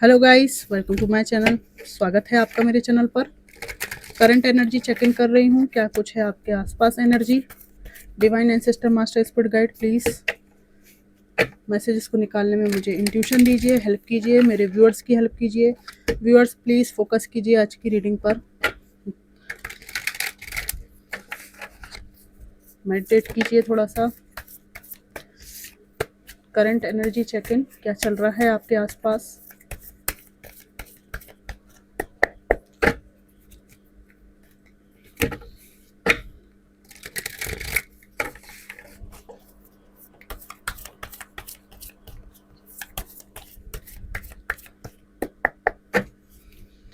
Hello guys, welcome to my channel. स्वागत है आपका मेरे चैनल पर। करंट एनर्जी चेक इन कर रही हूँ, क्या कुछ है आपके आसपास energy. Divine ancestor master spirit guide, please messages को निकालने में मुझे इंट्यूशन दीजिए, हेल्प कीजिए, मेरे व्यूअर्स की हेल्प कीजिए। व्यूअर्स प्लीज़ फोकस कीजिए आज की रीडिंग पर, मेडिटेट कीजिए थोड़ा सा। करंट एनर्जी चेक इन, क्या चल रहा है आपके आसपास।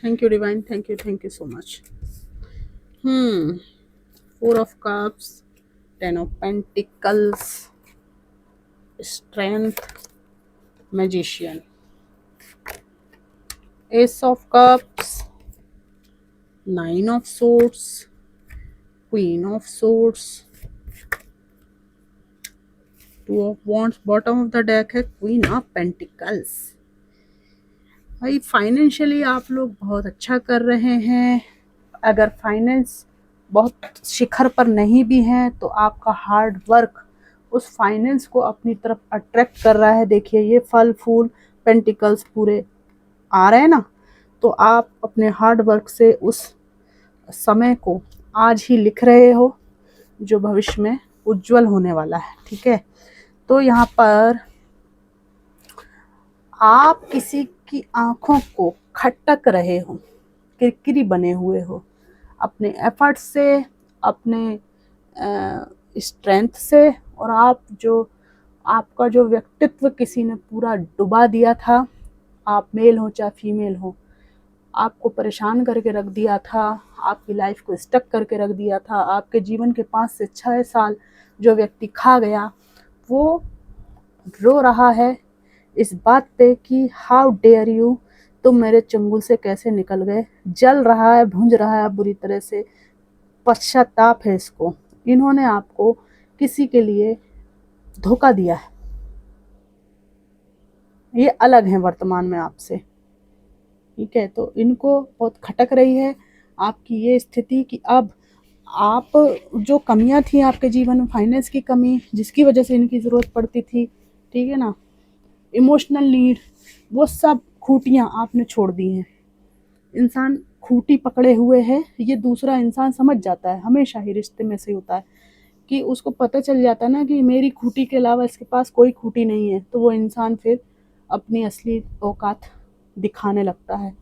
Thank you divine, thank you so much. 4 of cups, 10 of pentacles, strength, magician, S of cups, 9 of swords, queen of swords, 2 of wands। Bottom of the deck है क्वीन ऑफ पेंटिकल्स। भाई financially आप लोग बहुत अच्छा कर रहे हैं। अगर फाइनेंस बहुत शिखर पर नहीं भी है तो आपका हार्ड वर्क उस फाइनेंस को अपनी तरफ अट्रैक्ट कर रहा है। देखिए ये फल फूल पेंटिकल्स पूरे आ रहे हैं ना, तो आप अपने हार्ड वर्क से उस समय को आज ही लिख रहे हो जो भविष्य में उज्जवल होने वाला है। ठीक है, तो यहाँ पर आप किसी की आंखों को खटक रहे हो, किरकिरी बने हुए हो अपने एफर्ट से, अपने स्ट्रेंथ से। और आपका जो व्यक्तित्व किसी ने पूरा डुबा दिया था, आप मेल हो चाहे फीमेल हो, आपको परेशान करके रख दिया था, आपकी लाइफ को स्टक करके रख दिया था। आपके जीवन के 5 से 6 साल जो व्यक्ति खा गया, वो रो रहा है इस बात पे कि हाउ डेयर यू, तुम मेरे चंगुल से कैसे निकल गए। जल रहा है, भुंज रहा है बुरी तरह से, पश्चाताप है इसको। इन्होंने आपको किसी के लिए धोखा दिया है, ये अलग है वर्तमान में आपसे। ठीक है, तो इनको बहुत खटक रही है आपकी ये स्थिति कि अब आप जो कमियां थी आपके जीवन में, फाइनेंस की कमी जिसकी वजह से इनकी ज़रूरत पड़ती थी, ठीक है ना, इमोशनल नीड, वो सब खूटियाँ आपने छोड़ दी हैं। इंसान खूटी पकड़े हुए है, ये दूसरा इंसान समझ जाता है, हमेशा ही रिश्ते में से होता है कि उसको पता चल जाता है ना कि मेरी खूटी के अलावा इसके पास कोई खूटी नहीं है, तो वो इंसान फिर अपनी असली औकात दिखाने लगता है।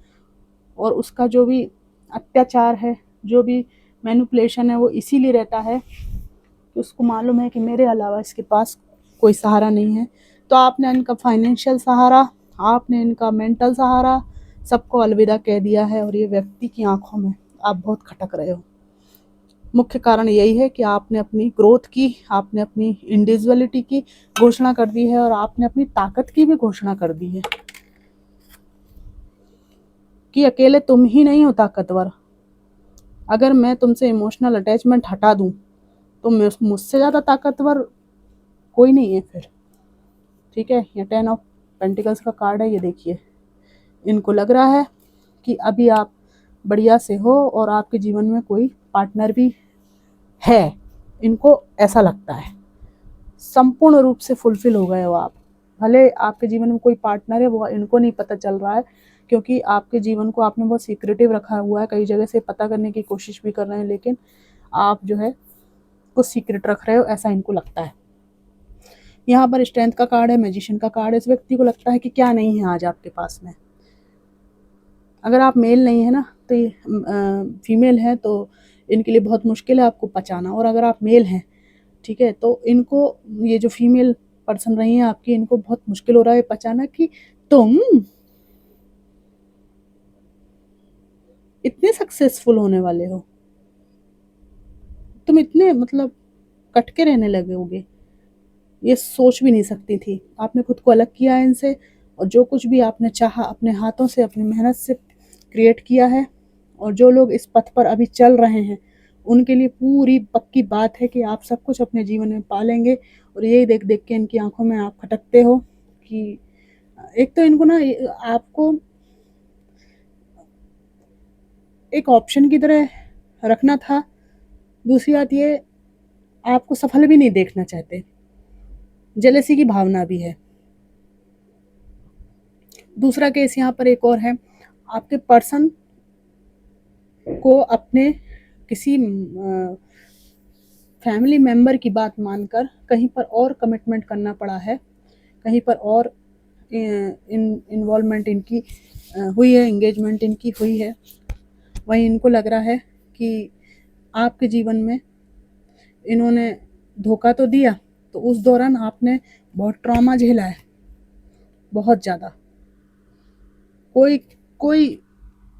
और उसका जो भी अत्याचार है, जो भी मैनिपुलेशन है, वो इसीलिए रहता है कि उसको मालूम है कि मेरे अलावा इसके पास कोई सहारा नहीं है। तो आपने इनका फाइनेंशियल सहारा, आपने इनका मेंटल सहारा, सबको अलविदा कह दिया है। और ये व्यक्ति की आंखों में आप बहुत खटक रहे हो। मुख्य कारण यही है कि आपने अपनी ग्रोथ की, आपने अपनी इंडिविजुअलिटी की घोषणा कर दी है और आपने अपनी ताकत की भी घोषणा कर दी है कि अकेले तुम ही नहीं हो ताकतवर। अगर मैं तुमसे इमोशनल अटैचमेंट हटा दूं तो मुझसे ज़्यादा ताकतवर कोई नहीं है फिर। ठीक है, ये 10 ऑफ पेंटिकल्स का कार्ड है, ये देखिए। इनको लग रहा है कि अभी आप बढ़िया से हो और आपके जीवन में कोई पार्टनर भी है, इनको ऐसा लगता है। संपूर्ण रूप से फुलफिल हो गए हो आप। भले आपके जीवन में कोई पार्टनर है, वो इनको नहीं पता चल रहा है क्योंकि आपके जीवन को आपने बहुत सीक्रेटिव रखा हुआ है। कई जगह से पता करने की कोशिश भी कर रहे हैं, लेकिन आप जो है कुछ सीक्रेट रख रहे हो, ऐसा इनको लगता है। यहाँ पर स्ट्रेंथ का कार्ड है, मैजिशियन का कार्ड है। इस व्यक्ति को लगता है कि क्या नहीं है आज आपके पास में। अगर आप मेल नहीं है ना, तो ये फीमेल है, तो इनके लिए बहुत मुश्किल है आपको पचाना। और अगर आप मेल हैं, ठीक है, तो इनको, ये जो फीमेल पर्सन रही है आपकी, इनको बहुत मुश्किल हो रहा है पचाना कि तुम इतने सक्सेसफुल होने वाले हो, तुम इतने मतलब कटके रहने लगे होगे, ये सोच भी नहीं सकती थी। आपने खुद को अलग किया है इनसे, और जो कुछ भी आपने चाहा अपने हाथों से, अपनी मेहनत से क्रिएट किया है। और जो लोग इस पथ पर अभी चल रहे हैं, उनके लिए पूरी पक्की बात है कि आप सब कुछ अपने जीवन में पालेंगे। और यही देख देख के इनकी आंखों में आप खटकते हो कि एक तो इनको ना आपको एक ऑप्शन की तरह रखना था। दूसरी बात ये, आपको सफल भी नहीं देखना चाहते, जेलसी की भावना भी है। दूसरा केस यहाँ पर एक और है, आपके पर्सन को अपने किसी फैमिली मेंबर की बात मानकर कहीं पर और कमिटमेंट करना पड़ा है, कहीं पर और इन्वॉल्वमेंट इनकी हुई है, एंगेजमेंट इनकी हुई है। वहीं इनको लग रहा है कि आपके जीवन में इन्होंने धोखा तो दिया, तो उस दौरान आपने बहुत ट्रॉमा झेला है, बहुत ज़्यादा। कोई कोई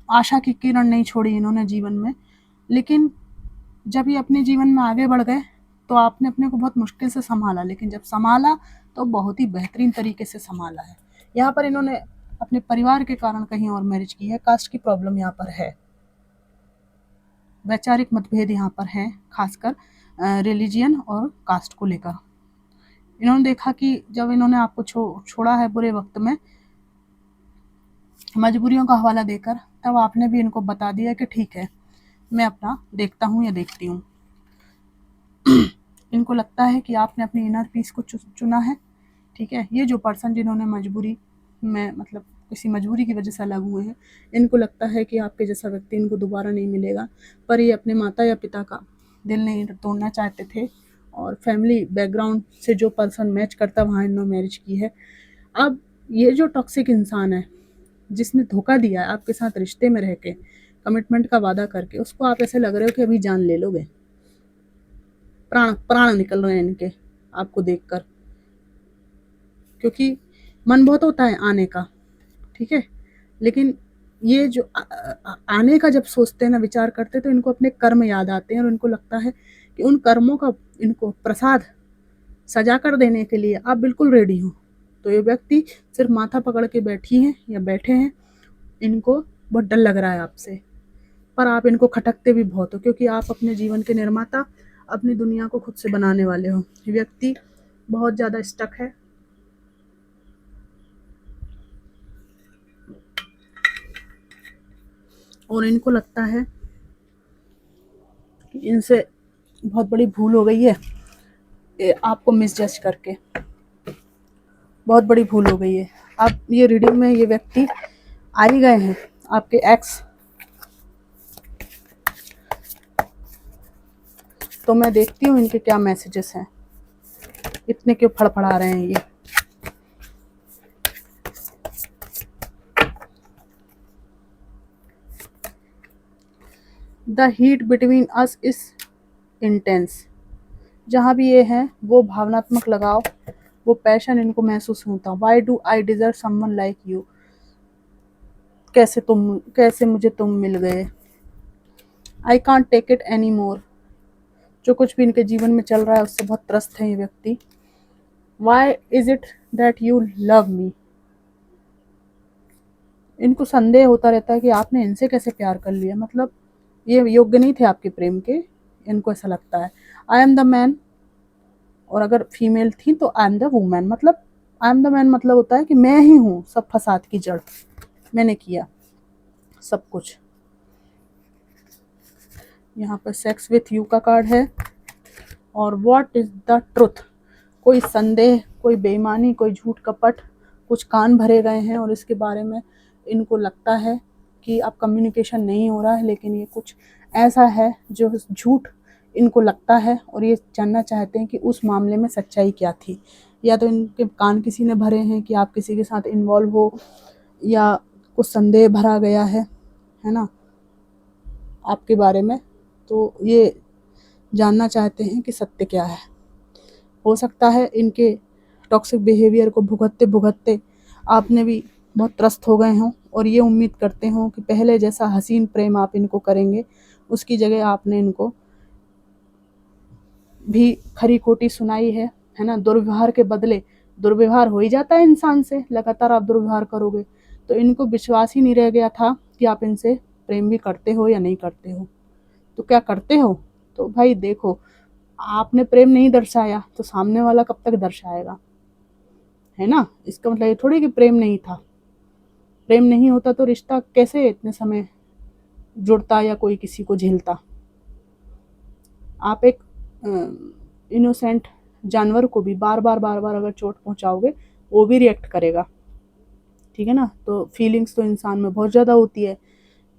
आशा की किरण नहीं छोड़ी इन्होंने जीवन में, लेकिन जब ये अपने जीवन में आगे बढ़ गए तो आपने अपने को बहुत मुश्किल से संभाला, लेकिन जब संभाला तो बहुत ही बेहतरीन तरीके से संभाला है। यहाँ पर इन्होंने अपने परिवार के कारण कहीं और मैरिज की है, कास्ट की प्रॉब्लम यहाँ पर है, वैचारिक मतभेद यहाँ पर हैं, खासकर रिलीजियन और कास्ट को लेकर। इन्होंने देखा कि जब इन्होंने आपको छोड़ा है बुरे वक्त में, मजबूरियों का हवाला देकर, तब आपने भी इनको बता दिया कि ठीक है, मैं अपना देखता हूँ या देखती हूँ। इनको लगता है कि आपने अपनी इनर पीस को चुना है, ठीक है। ये जो पर्सन जिन्होंने मजबूरी में, मतलब किसी मजबूरी की वजह से अलग हुए हैं, इनको लगता है कि आपके जैसा व्यक्ति इनको दोबारा नहीं मिलेगा, पर ये अपने माता या पिता का दिल नहीं तोड़ना चाहते थे, और फैमिली बैकग्राउंड से जो पर्सन मैच करता वहाँ इन्होंने मैरिज की है। अब ये जो टॉक्सिक इंसान है, जिसने धोखा दिया है आपके साथ रिश्ते में रह के, कमिटमेंट का वादा करके, उसको आप ऐसे लग रहे हो कि अभी जान ले लोगे, प्राण निकल रहे हैं इनके आपको देखकर, क्योंकि मन बहुत होता है आने का, ठीक है, लेकिन ये जो आने का जब सोचते हैं ना, विचार करते हैं, तो इनको अपने कर्म याद आते हैं, और इनको लगता है कि उन कर्मों का इनको प्रसाद सजा कर देने के लिए आप बिल्कुल रेडी हो। तो ये व्यक्ति सिर्फ माथा पकड़ के बैठी हैं या बैठे हैं, इनको बहुत डर लग रहा है आपसे, पर आप इनको खटकते भी बहुत हो, क्योंकि आप अपने जीवन के निर्माता, अपनी दुनिया को खुद से बनाने वाले हो। ये व्यक्ति बहुत ज़्यादा स्टक है, और इनको लगता है कि इनसे बहुत बड़ी भूल हो गई है, आपको मिसजज करके बहुत बड़ी भूल हो गई है। अब ये रीडिंग में ये व्यक्ति आ ही गए हैं, आपके एक्स। तो मैं देखती हूँ इनके क्या मैसेजेस हैं, इतने क्यों फड़फड़ा रहे हैं ये। The heat between us is intense. जहाँ भी ये है वो भावनात्मक लगाव, वो पैशन इनको महसूस होता। Why do I deserve someone like you. कैसे मुझे तुम मिल गए। I can't take it any more. जो कुछ भी इनके जीवन में चल रहा है उससे बहुत त्रस्त है ये व्यक्ति। Why is it that you love me. इनको संदेह होता रहता है कि आपने इनसे कैसे प्यार कर लिया, मतलब ये योग्य नहीं थे आपके प्रेम के, इनको ऐसा लगता है। आई एम द मैन, और अगर फीमेल थी तो आई एम द वुमैन, मतलब आई एम द मैन मतलब होता है कि मैं ही हूँ सब फसाद की जड़, मैंने किया सब कुछ। यहाँ पर सेक्स विथ यू का कार्ड है, और व्हाट इज द ट्रुथ। कोई संदेह, कोई बेईमानी, कोई झूठ कपट, कुछ कान भरे गए हैं, और इसके बारे में इनको लगता है कि अब कम्युनिकेशन नहीं हो रहा है, लेकिन ये कुछ ऐसा है जो झूठ इनको लगता है, और ये जानना चाहते हैं कि उस मामले में सच्चाई क्या थी। या तो इनके कान किसी ने भरे हैं कि आप किसी के साथ इन्वॉल्व हो, या कुछ संदेह भरा गया है ना, आपके बारे में। तो ये जानना चाहते हैं कि सत्य क्या है। हो सकता है इनके टॉक्सिक बिहेवियर को भुगतते भुगतते आपने भी बहुत त्रस्त हो गए हों, और ये उम्मीद करते हों कि पहले जैसा हसीन प्रेम आप इनको करेंगे, उसकी जगह आपने इनको भी खरी खोटी सुनाई है ना। दुर्व्यवहार के बदले दुर्व्यवहार हो ही जाता है इंसान से, लगातार आप दुर्व्यवहार करोगे, तो इनको विश्वास ही नहीं रह गया था कि आप इनसे प्रेम भी करते हो या नहीं करते हो। तो क्या करते हो, तो भाई देखो, आपने प्रेम नहीं दर्शाया तो सामने वाला कब तक दर्शाएगा, है ना। इसका मतलब ये थोड़ी कि प्रेम नहीं था, प्रेम नहीं होता तो रिश्ता कैसे इतने समय जुड़ता या कोई किसी को झेलता। आप एक इनोसेंट जानवर को भी बार बार अगर चोट पहुंचाओगे, वो भी रिएक्ट करेगा, ठीक है ना। तो फीलिंग्स तो इंसान में बहुत ज़्यादा होती है।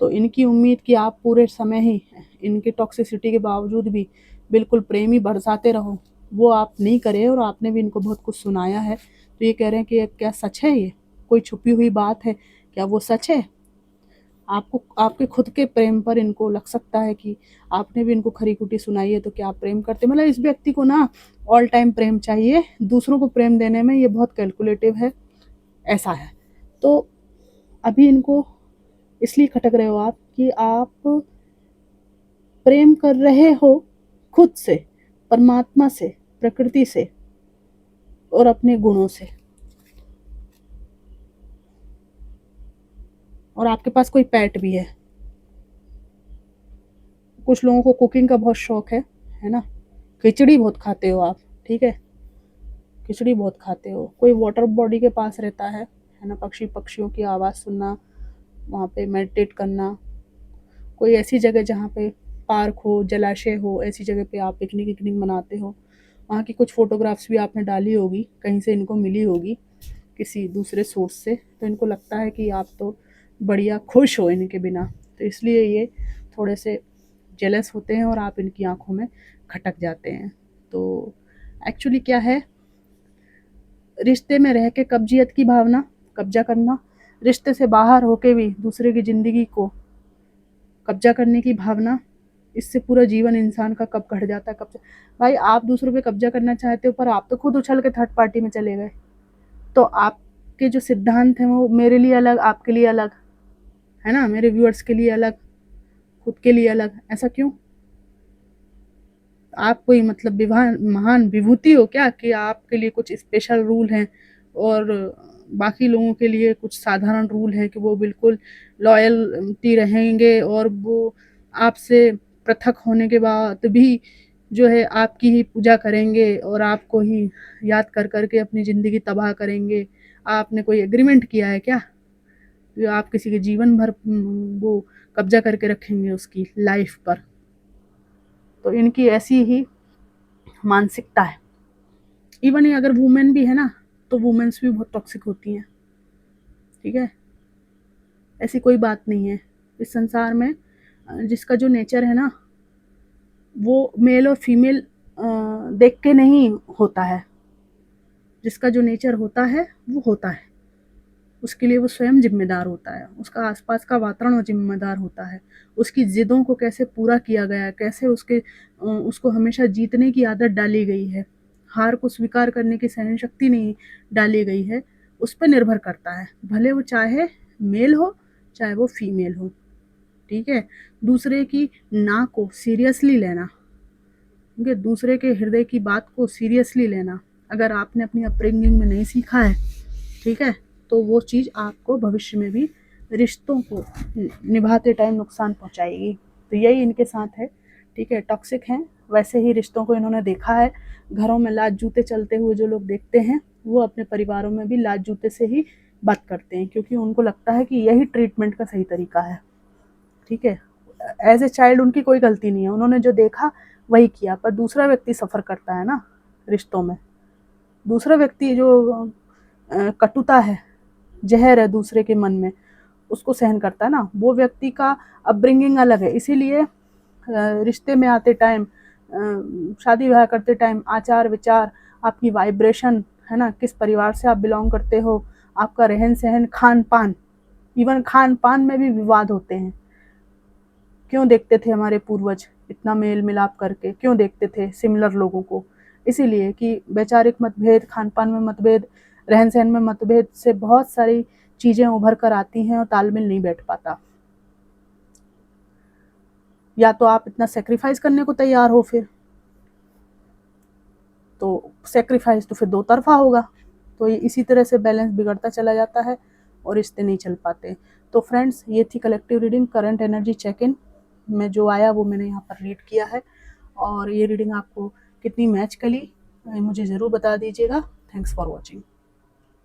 तो इनकी उम्मीद कि आप पूरे समय ही इनके टॉक्सिसिटी के बावजूद भी बिल्कुल प्रेम ही बरसाते रहो, वो आप नहीं करे। और आपने भी इनको बहुत कुछ सुनाया है, तो ये कह रहे हैं कि क्या सच है, ये कोई छुपी हुई बात है, क्या वो सच है? आपको आपके खुद के प्रेम पर इनको लग सकता है कि आपने भी इनको खरी खुटी सुनाई है, तो क्या आप प्रेम करते? मतलब इस व्यक्ति को ना ऑल टाइम प्रेम चाहिए, दूसरों को प्रेम देने में ये बहुत कैलकुलेटिव है, ऐसा है। तो अभी इनको इसलिए खटक रहे हो आप कि आप प्रेम कर रहे हो खुद से, परमात्मा से, प्रकृति से और अपने गुणों से। और आपके पास कोई पेट भी है। कुछ लोगों को कुकिंग का बहुत शौक है ना। खिचड़ी बहुत खाते हो आप, ठीक है, खिचड़ी बहुत खाते हो। कोई वाटर बॉडी के पास रहता है ना, पक्षियों की आवाज़ सुनना, वहाँ पे मेडिटेट करना। कोई ऐसी जगह जहाँ पे पार्क हो, जलाशय हो, ऐसी जगह पे आप पिकनिक विकनिक मनाते हो, वहाँ की कुछ फ़ोटोग्राफ्स भी आपने डाली होगी, कहीं से इनको मिली होगी किसी दूसरे सोर्स से, तो इनको लगता है कि आप तो बढ़िया खुश हो इनके बिना, तो इसलिए ये थोड़े से जेलस होते हैं और आप इनकी आंखों में खटक जाते हैं। तो एक्चुअली क्या है, रिश्ते में रह के कब्जियत की भावना, कब्जा करना, रिश्ते से बाहर होके भी दूसरे की ज़िंदगी को कब्जा करने की भावना, इससे पूरा जीवन इंसान का कब कट जाता है, कब। भाई आप दूसरों पे कब्जा करना चाहते हो, पर आप तो खुद उछल के थर्ड पार्टी में चले गए। तो आपके जो सिद्धांत हैं वो मेरे लिए अलग, आपके लिए अलग, है ना, मेरे व्यूअर्स के लिए अलग, खुद के लिए अलग, ऐसा क्यों? आप कोई मतलब विवाह महान विभूति हो क्या कि आपके लिए कुछ स्पेशल रूल हैं और बाकी लोगों के लिए कुछ साधारण रूल हैं कि वो बिल्कुल लॉयल्टी रहेंगे और वो आपसे पृथक होने के बाद भी जो है आपकी ही पूजा करेंगे और आपको ही याद कर करके अपनी ज़िंदगी तबाह करेंगे? आपने कोई एग्रीमेंट किया है क्या जो आप किसी के जीवन भर वो कब्जा करके रखेंगे उसकी लाइफ पर? तो इनकी ऐसी ही मानसिकता है। इवन ये अगर वुमेन भी है ना, तो वुमेन्स भी बहुत टॉक्सिक होती हैं, ठीक है। ऐसी कोई बात नहीं है इस संसार में, जिसका जो नेचर है ना वो मेल और फीमेल देख के नहीं होता है। जिसका जो नेचर होता है वो होता है, उसके लिए वो स्वयं जिम्मेदार होता है, उसका आसपास का वातावरण जिम्मेदार होता है, उसकी जिदों को कैसे पूरा किया गया है, कैसे उसको हमेशा जीतने की आदत डाली गई है, हार को स्वीकार करने की सहन शक्ति नहीं डाली गई है, उस पर निर्भर करता है। भले वो चाहे मेल हो चाहे वो फीमेल हो, ठीक है। दूसरे की ना को सीरियसली लेना, क्योंकि दूसरे के हृदय की बात को सीरियसली लेना अगर आपने अपनी अपब्रिंगिंग में नहीं सीखा है, ठीक है, तो वो चीज़ आपको भविष्य में भी रिश्तों को निभाते टाइम नुकसान पहुंचाएगी। तो यही इनके साथ है, ठीक है। टॉक्सिक हैं, वैसे ही रिश्तों को इन्होंने देखा है। घरों में लात जूते चलते हुए जो लोग देखते हैं वो अपने परिवारों में भी लात जूते से ही बात करते हैं, क्योंकि उनको लगता है कि यही ट्रीटमेंट का सही तरीका है, ठीक है। एज ए चाइल्ड उनकी कोई गलती नहीं है, उन्होंने जो देखा वही किया, पर दूसरा व्यक्ति सफ़र करता है ना रिश्तों में। दूसरा व्यक्ति जो कटुता है, जहर है दूसरे के मन में, उसको सहन करता है ना, वो व्यक्ति का अपब्रिंगिंग अलग है। इसीलिए रिश्ते में आते टाइम, शादी ब्याह करते टाइम आचार विचार, आपकी वाइब्रेशन, है ना, किस परिवार से आप बिलोंग करते हो, आपका रहन सहन, खान पान, इवन खान पान में भी विवाद होते हैं। क्यों देखते थे हमारे पूर्वज इतना मेल मिलाप करके, क्यों देखते थे सिमिलर लोगों को? इसीलिए कि वैचारिक मतभेद, खान पान में मतभेद, रहन सहन में मतभेद से बहुत सारी चीज़ें उभर कर आती हैं और तालमेल नहीं बैठ पाता। या तो आप इतना सेक्रीफाइस करने को तैयार हो, फिर तो सेक्रीफाइस तो फिर दो तरफा होगा, तो ये इसी तरह से बैलेंस बिगड़ता चला जाता है और रिश्ते नहीं चल पाते। तो फ्रेंड्स, ये थी collective reading, current energy check in में जो आया वो मैंने यहाँ पर रीड किया है। और ये रीडिंग आपको कितनी मैच करी मुझे ज़रूर बता दीजिएगा। Thanks for watching.